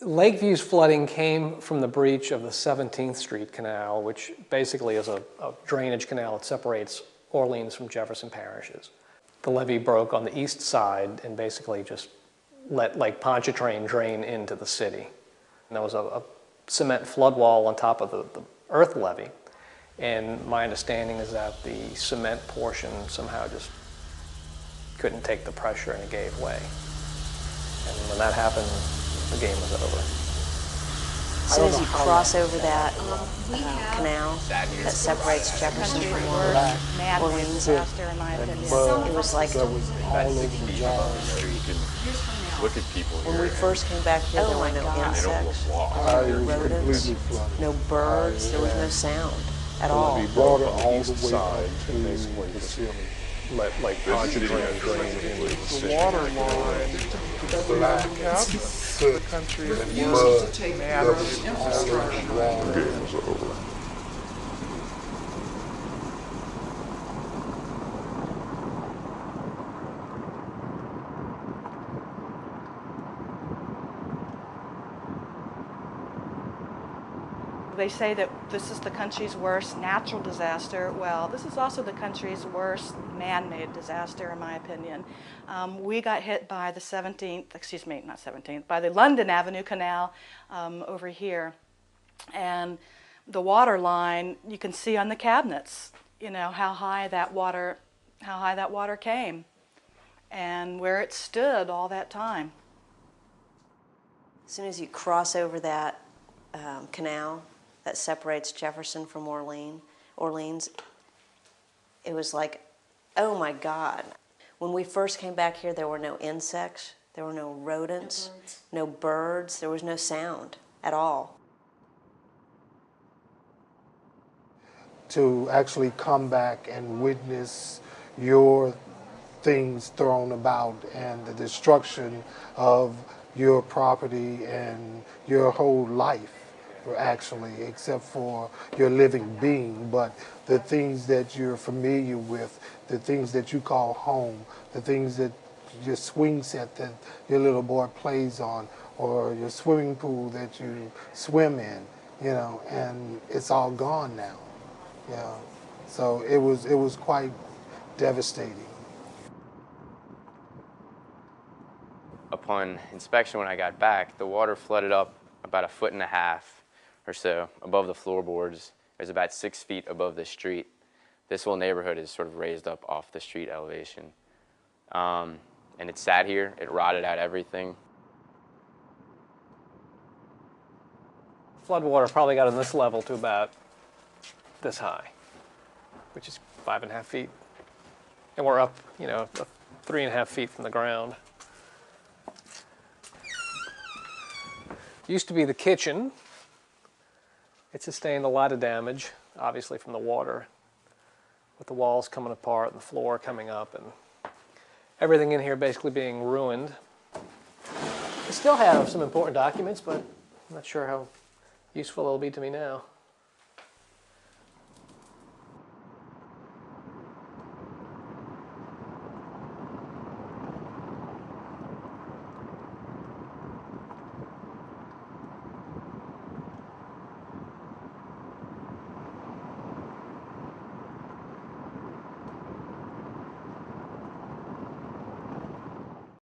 Lakeview's flooding came from the breach of the 17th Street Canal, which basically is a drainage canal that separates Orleans from Jefferson parishes. The levee broke on the east side and basically just let Lake Pontchartrain drain into the city. And there was a cement flood wall on top of the earth levee. And my understanding is that the cement portion somehow just couldn't take the pressure and it gave way. And when that happened, the game was over. As soon as you cross over that canal that separates Jefferson from Orleans, disaster, in my opinion. it was like Look at people here. when we first came back here, there were no insects, rodents, no birds, there was no sound at all. We brought it all the way up to the ceiling. Let Lake Pontchartrain drain into the city. The water line, black out the country that mud matters all over. The game was over. They say that this is the country's worst natural disaster. Well, this is also the country's worst man-made disaster, in my opinion. We got hit by the 17th, excuse me, not 17th, by the London Avenue Canal over here. And the water line, you can see on the cabinets, you know, how high that water came and where it stood all that time. As soon as you cross over that canal that separates Jefferson from Orleans, it was like, oh my God. When we first came back here, there were no insects, there were no rodents, no birds, there was no sound at all. To actually come back and witness your things thrown about and the destruction of your property and your whole life, actually, except for your living being, but the things that you're familiar with, the things that you call home, the things that your swing set that your little boy plays on, or your swimming pool that you swim in, you know, and it's all gone now, you know. So it was quite devastating. Upon inspection when I got back, the water flooded up about 1.5 feet or so above the floorboards. It was about 6 feet above the street. This whole neighborhood is sort of raised up off the street elevation. And it sat here, it rotted out everything. Flood water probably got on this level to about this high, which is 5.5 feet. And we're up, you know, 3.5 feet from the ground. Used to be the kitchen. It sustained a lot of damage, obviously from the water, with the walls coming apart and the floor coming up and everything in here basically being ruined. I still have some important documents, but I'm not sure how useful they'll be to me now.